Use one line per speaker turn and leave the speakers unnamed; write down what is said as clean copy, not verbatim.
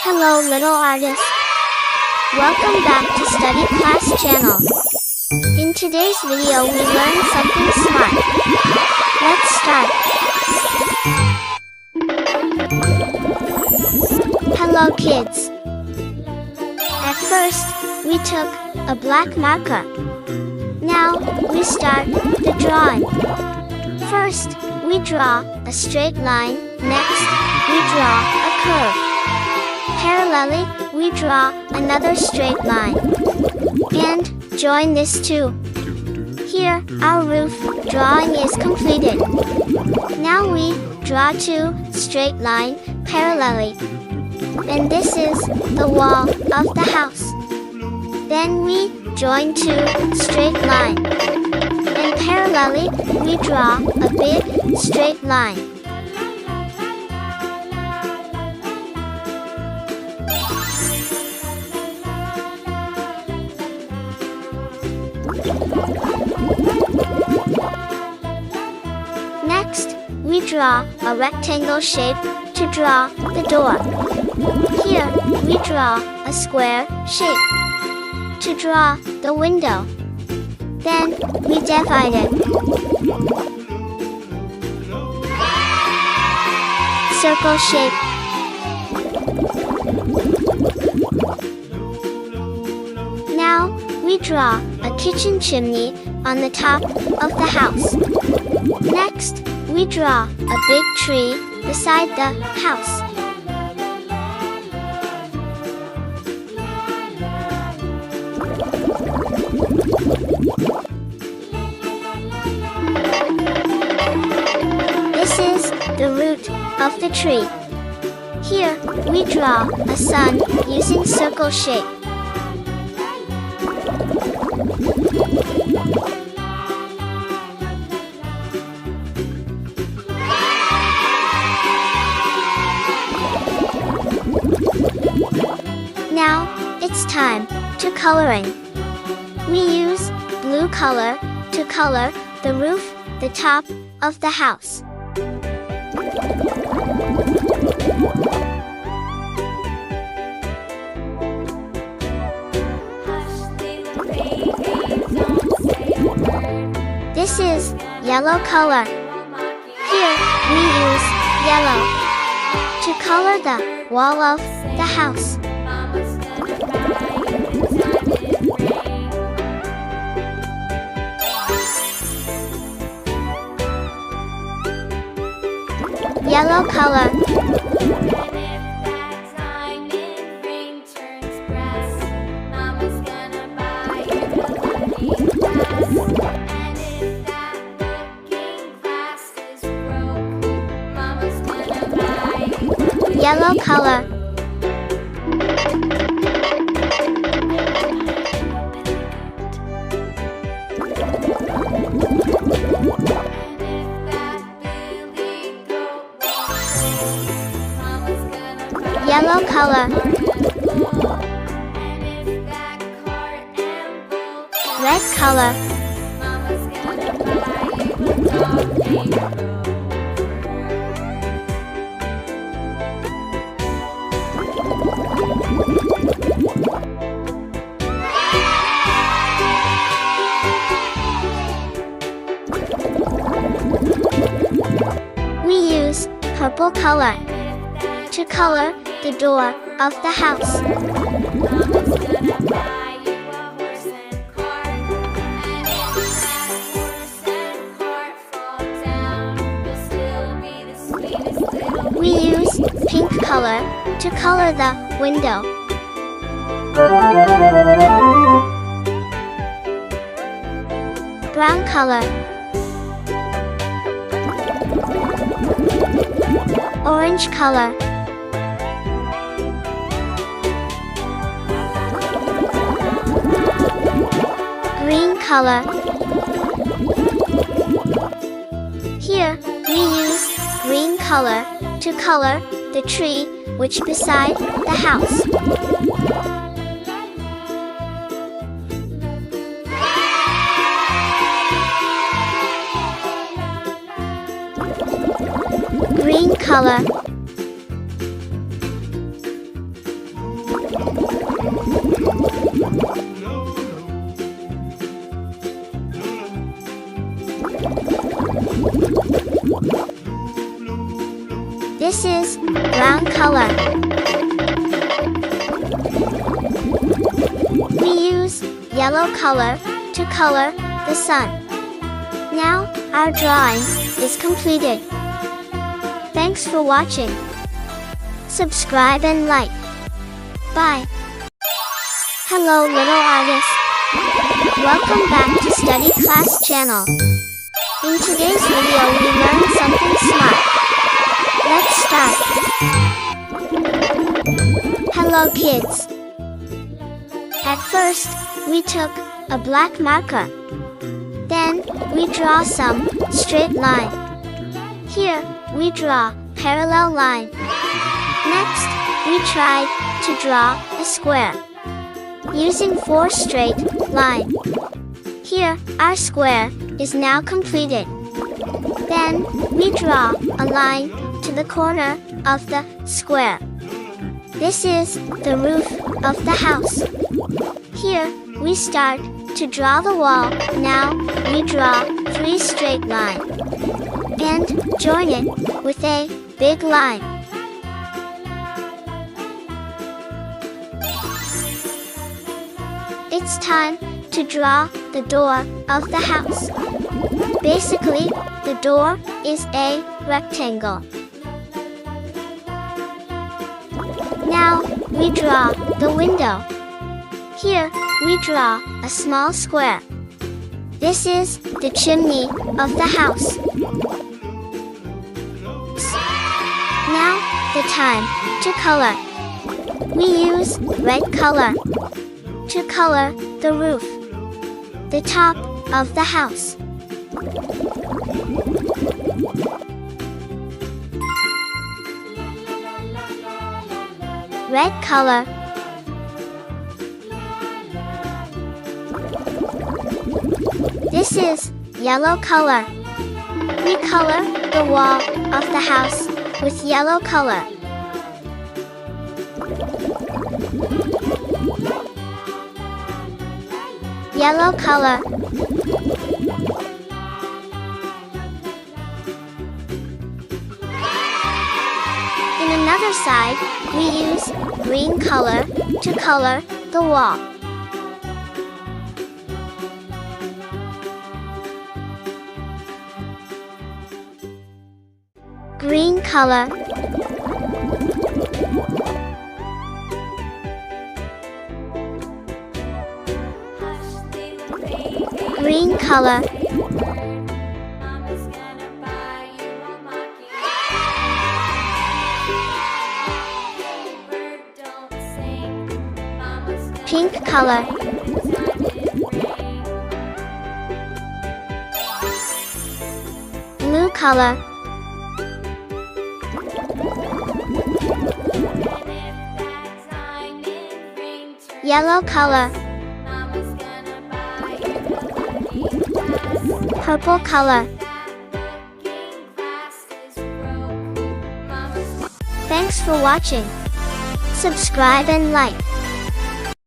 Hello little artists. Welcome back to Study Class channel. In today's video we learn something smart. Let's start. Hello kids. At first, we took a black marker. Now, we start the drawing. First, we draw a straight line. Next, we draw a curve. Parallelly, we draw another straight line. And join this too. Here, our roof drawing is completed. Now we draw two straight lines parallelly. And this is the wall of the house. Then we join two straight lines. And parallelly, we draw a big straight line. Next, we draw a rectangle shape to draw the door. Here, we draw a square shape to draw the window. Then, we divide it. Circle shape. Now, we draw a kitchen chimney on the top of the house. Next, we draw a big tree beside the house. This is the root of the tree. Here, we draw a sun using circle shape. Now, it's time to coloring. We use blue color to color the roof, the top of the house. This is yellow color. Here, we use yellow to color the wall of the house. Yellow color. Yellow color. Yellow color. Red color. We use purple color to color the door of the house. We use pink color to color the window. Brown color. Orange color. Green color. Here, we use green color to color the tree which beside the house. Green color. color. We use yellow color to color the sun. Now, our drawing is completed. Thanks for watching. Subscribe and like. Bye. Hello little artists. Welcome back to Study Class channel. In today's video we learn something smart. Let's start. Hello kids. At first, we took a black marker. Then, we draw some straight line. Here, we draw parallel line. Next, we tried to draw a square using 4 straight lines. Here, our square is now completed. Then, we draw a line to the corner of the square. This is the roof of the house. Here, we start to draw the wall. Now, we draw 3 straight lines and join it with a big line. It's time to draw the door of the house. Basically, the door is a rectangle. Now, we draw the window. Here, we draw a small square. This is the chimney of the house. Now, the time to color. We use red color to color the roof, the top of the house. Red color. This is yellow color. We color the wall of the house with yellow color. Yellow color. In another side, we use green color to color the wall. Green color. Green color. Pink color. Blue color. Yellow color. Purple color. Thanks for watching. Subscribe and like.